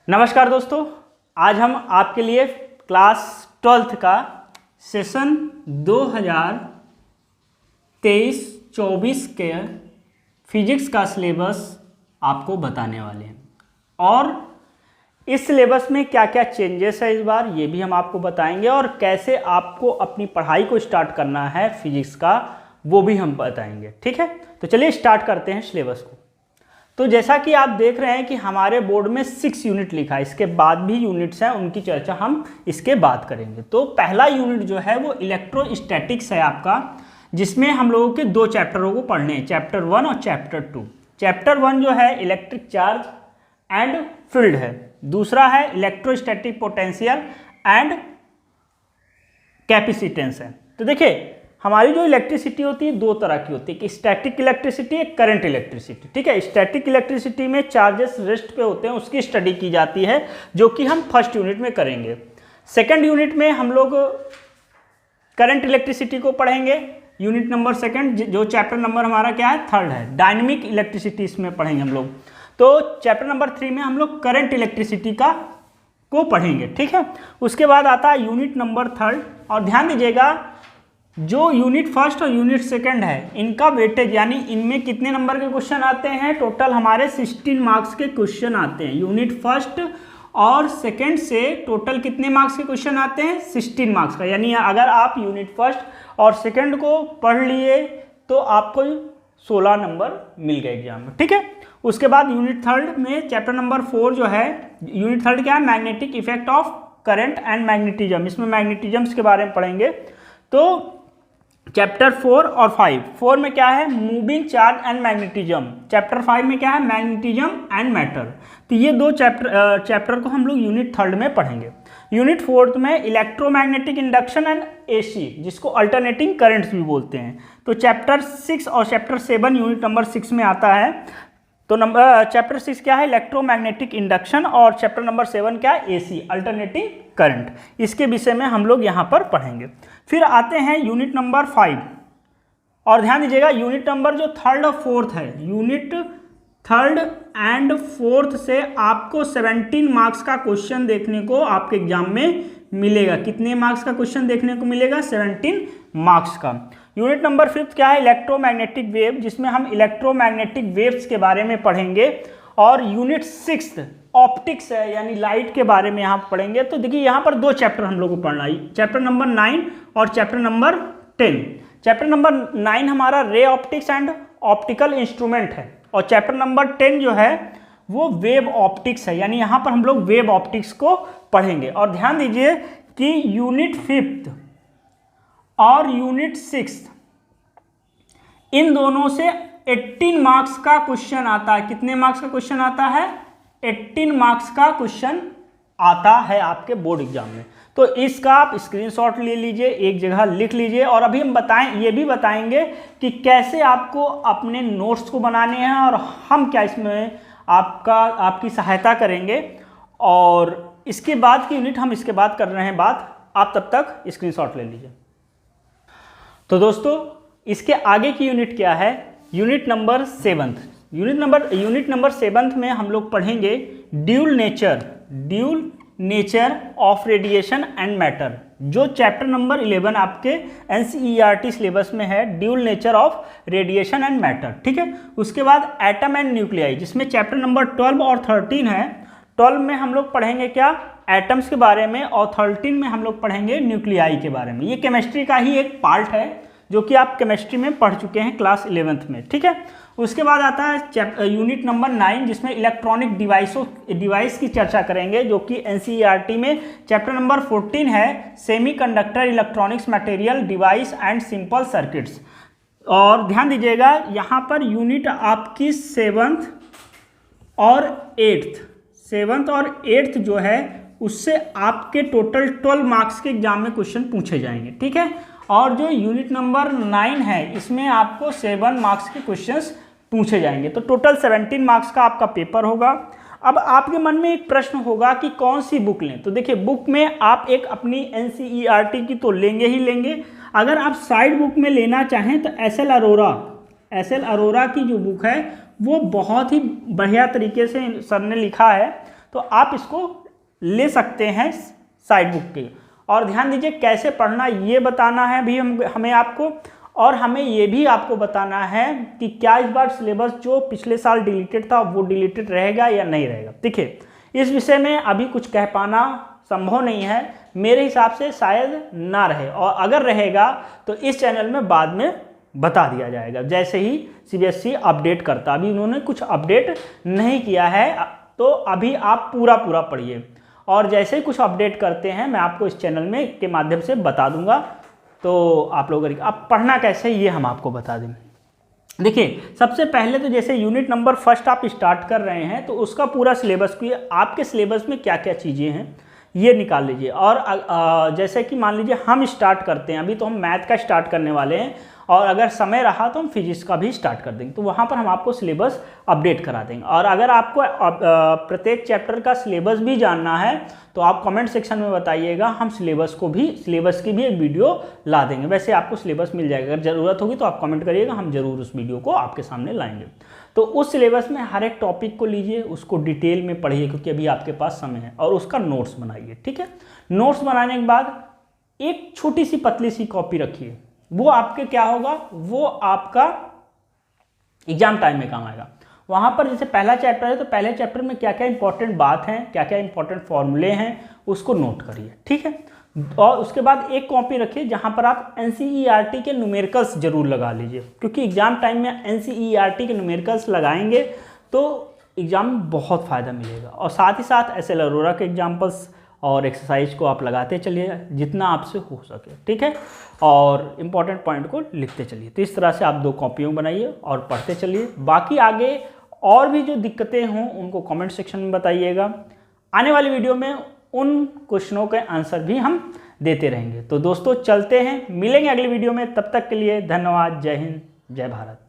नमस्कार दोस्तों, आज हम आपके लिए क्लास 12th का सेशन 2023-24 के फिजिक्स का सिलेबस आपको बताने वाले हैं और इस सिलेबस में क्या क्या चेंजेस है इस बार ये भी हम आपको बताएंगे और कैसे आपको अपनी पढ़ाई को स्टार्ट करना है फिजिक्स का वो भी हम बताएंगे। ठीक है, तो चलिए स्टार्ट करते हैं सिलेबस को। तो जैसा कि आप देख रहे हैं कि हमारे बोर्ड में 6 यूनिट लिखा है, इसके बाद भी यूनिट्स हैं, उनकी चर्चा हम इसके बाद करेंगे। तो पहला यूनिट जो है वो इलेक्ट्रोस्टैटिक्स है आपका, जिसमें हम लोगों के 2 चैप्टरों को पढ़ने हैं, चैप्टर 1 और चैप्टर 2। चैप्टर 1 जो है इलेक्ट्रिक चार्ज एंड फील्ड है, दूसरा है इलेक्ट्रोस्टैटिक पोटेंशियल एंड कैपेसिटेंस है। तो देखिए हमारी जो इलेक्ट्रिसिटी होती है 2 तरह की होती है, एक स्टैटिक इलेक्ट्रिसिटी, एक करंट इलेक्ट्रिसिटी। ठीक है, स्टैटिक इलेक्ट्रिसिटी में चार्जेस रेस्ट पे होते हैं, उसकी स्टडी की जाती है, जो कि हम फर्स्ट यूनिट में करेंगे। सेकंड यूनिट में हम लोग करंट इलेक्ट्रिसिटी को पढ़ेंगे, यूनिट नंबर सेकंड, जो चैप्टर नंबर हमारा क्या है, 3rd है, डायनेमिक इलेक्ट्रिसिटी इसमें पढ़ेंगे हम लोग। तो चैप्टर नंबर 3 में हम लोग करंट इलेक्ट्रिसिटी को पढ़ेंगे। ठीक है, उसके बाद आता है यूनिट नंबर 3rd, और ध्यान दीजिएगा जो यूनिट फर्स्ट और यूनिट सेकंड है इनका वेटेज, यानी इनमें कितने नंबर के क्वेश्चन आते हैं, टोटल हमारे 16 मार्क्स के क्वेश्चन आते हैं। यूनिट फर्स्ट और सेकंड से टोटल कितने मार्क्स के क्वेश्चन आते हैं, 16 मार्क्स का। यानी अगर आप यूनिट फर्स्ट और सेकंड को पढ़ लिए तो आपको 16 नंबर मिल गए एग्जाम में। ठीक है, उसके बाद यूनिट 3rd में चैप्टर नंबर 4 जो है, यूनिट 3rd क्या है, magnetic effect of current and magnetism, इसमें मैग्नेटिज्म्स के बारे में पढ़ेंगे। तो चैप्टर 4 और 5, 4 में क्या है, moving charge and magnetism, chapter 5 में क्या है, मैग्नेटिज्म एंड मैटर। तो ये 2 चैप्टर को हम लोग यूनिट 3rd में पढ़ेंगे। यूनिट 4th में इलेक्ट्रोमैग्नेटिक इंडक्शन एंड एसी, जिसको अल्टरनेटिंग करंट्स भी बोलते हैं। तो चैप्टर 6 और चैप्टर 7 यूनिट नंबर 6 में आता है। तो चैप्टर 6 क्या है, इलेक्ट्रोमैग्नेटिक इंडक्शन, और चैप्टर नंबर 7 क्या है, एसी, अल्टरनेटिंग करंट। इसके विषय में हम लोग यहाँ पर पढ़ेंगे। फिर आते हैं यूनिट नंबर 5, और ध्यान दीजिएगा यूनिट नंबर जो 3rd और 4th है, यूनिट 3rd एंड 4th से आपको 17 मार्क्स का क्वेश्चन देखने को आपके एग्जाम में मिलेगा। कितने मार्क्स का क्वेश्चन देखने को मिलेगा, 17 मार्क्स का। यूनिट नंबर 5 क्या है, इलेक्ट्रोमैग्नेटिक वेव, जिसमें हम इलेक्ट्रोमैग्नेटिक वेव्स के बारे में पढ़ेंगे। और यूनिट 6 ऑप्टिक्स है, यानी लाइट के बारे में यहाँ पढ़ेंगे। तो देखिए यहाँ पर 2 चैप्टर हम लोग को पढ़ना है, चैप्टर नंबर 9 और चैप्टर नंबर 10। चैप्टर नंबर 9 हमारा ray optics and optical instrument है, और चैप्टर नंबर 10 जो है वो वेव ऑप्टिक्स है, यानी यहाँ पर हम लोग वेव ऑप्टिक्स को पढ़ेंगे। और ध्यान दीजिए कि यूनिट 5 और यूनिट 6 इन दोनों से 18 मार्क्स का क्वेश्चन आता है। कितने मार्क्स का क्वेश्चन आता है, 18 मार्क्स का क्वेश्चन आता है आपके बोर्ड एग्जाम में। तो इसका आप स्क्रीनशॉट ले लीजिए, एक जगह लिख लीजिए, और अभी हम ये भी बताएंगे कि कैसे आपको अपने नोट्स को बनाने हैं और हम क्या इसमें आपकी सहायता करेंगे। और इसके बाद की यूनिट हम इसके बाद कर रहे हैं बात, आप तब तक स्क्रीनशॉट ले लीजिए। तो दोस्तों इसके आगे की यूनिट क्या है, यूनिट नंबर 7। यूनिट नंबर 7 में हम लोग पढ़ेंगे dual nature of radiation and matter, जो चैप्टर नंबर 11 आपके NCERT सिलेबस में है, dual nature of radiation and matter. ठीक है, उसके बाद एटम एंड न्यूक्लियाई, जिसमें चैप्टर नंबर 12 और 13 है। 12 में हम लोग पढ़ेंगे क्या, एटम्स के बारे में, और 13 में हम लोग पढ़ेंगे न्यूक्लियाई के बारे में। ये केमिस्ट्री का ही एक पार्ट है जो कि आप केमिस्ट्री में पढ़ चुके हैं क्लास 11th में। ठीक है, उसके बाद आता है यूनिट नंबर 9, जिसमें इलेक्ट्रॉनिक डिवाइस की चर्चा करेंगे, जो कि NCERT में चैप्टर नंबर 14 है, semiconductor electronics material device and simple circuits. और ध्यान दीजिएगा यहाँ पर यूनिट आपकी 7th और 8th जो है उससे आपके टोटल 12 मार्क्स के एग्जाम में क्वेश्चन पूछे जाएंगे। ठीक है, और जो यूनिट नंबर 9 है इसमें आपको 7 मार्क्स के क्वेश्चंस पूछे जाएंगे। तो टोटल 17 मार्क्स का आपका पेपर होगा। अब आपके मन में एक प्रश्न होगा कि कौन सी बुक लें। तो देखिए बुक में आप एक अपनी NCERT की तो लेंगे ही लेंगे, अगर आप साइड बुक में लेना चाहें तो एस एल अरोरा की जो बुक है वो बहुत ही बढ़िया तरीके से सर ने लिखा है। तो आप इसको ले सकते हैं साइड बुक के। और ध्यान दीजिए कैसे पढ़ना ये बताना है भी हमें आपको, और हमें ये भी आपको बताना है कि क्या इस बार सिलेबस जो पिछले साल डिलीटेड था वो डिलीटेड रहेगा या नहीं रहेगा। देखिए इस विषय में अभी कुछ कह पाना संभव नहीं है, मेरे हिसाब से शायद ना रहे, और अगर रहेगा तो इस चैनल में बाद में बता दिया जाएगा जैसे ही CBSE अपडेट करता। अभी उन्होंने कुछ अपडेट नहीं किया है, तो अभी आप पूरा पढ़िए, और जैसे ही कुछ अपडेट करते हैं मैं आपको इस चैनल में के माध्यम से बता दूंगा। तो आप लोग अब पढ़ना कैसे ये हम आपको बता दें। देखिए सबसे पहले तो जैसे यूनिट नंबर फर्स्ट आप स्टार्ट कर रहे हैं तो उसका पूरा सिलेबस की आपके सिलेबस में क्या क्या चीज़ें हैं ये निकाल लीजिए। और जैसे कि मान लीजिए हम स्टार्ट करते हैं, अभी तो हम मैथ का स्टार्ट करने वाले हैं, और अगर समय रहा तो हम फिजिक्स का भी स्टार्ट कर देंगे, तो वहाँ पर हम आपको सिलेबस अपडेट करा देंगे। और अगर आपको प्रत्येक चैप्टर का सिलेबस भी जानना है तो आप कमेंट सेक्शन में बताइएगा, हम सिलेबस की भी एक वीडियो ला देंगे। वैसे आपको सिलेबस मिल जाएगा, अगर ज़रूरत होगी तो आप कमेंट करिएगा, हम ज़रूर उस वीडियो को आपके सामने लाएंगे। तो उस सिलेबस में हर एक टॉपिक को लीजिए, उसको डिटेल में पढ़िए क्योंकि अभी आपके पास समय है, और उसका नोट्स बनाइए। ठीक है, नोट्स बनाने के बाद एक छोटी सी पतली सी कॉपी रखिए, वो आपके क्या होगा, वो आपका एग्जाम टाइम में काम आएगा। वहाँ पर जैसे पहला चैप्टर है तो पहले चैप्टर में क्या क्या इंपॉर्टेंट बात है, क्या क्या इंपॉर्टेंट फॉर्मूले हैं, उसको नोट करिए। ठीक है, और उसके बाद एक कॉपी रखिए जहाँ पर आप NCERT के न्यूमेरिकल्स जरूर लगा लीजिए, क्योंकि एग्जाम टाइम में NCERT के न्यूमेरिकल्स लगाएंगे तो एग्जाम में बहुत फ़ायदा मिलेगा। और साथ ही साथ SL अरोरा के एग्जाम्पल्स और एक्सरसाइज को आप लगाते चलिए जितना आपसे हो सके। ठीक है, और इम्पॉर्टेंट पॉइंट को लिखते चलिए। तो इस तरह से आप 2 कॉपियों बनाइए और पढ़ते चलिए। बाकी आगे और भी जो दिक्कतें हों उनको कमेंट सेक्शन में बताइएगा। आने वाली वीडियो में उन क्वेश्चनों के आंसर भी हम देते रहेंगे। तो दोस्तों चलते हैं, मिलेंगे अगली वीडियो में, तब तक के लिए धन्यवाद। जय हिंद, जय भारत।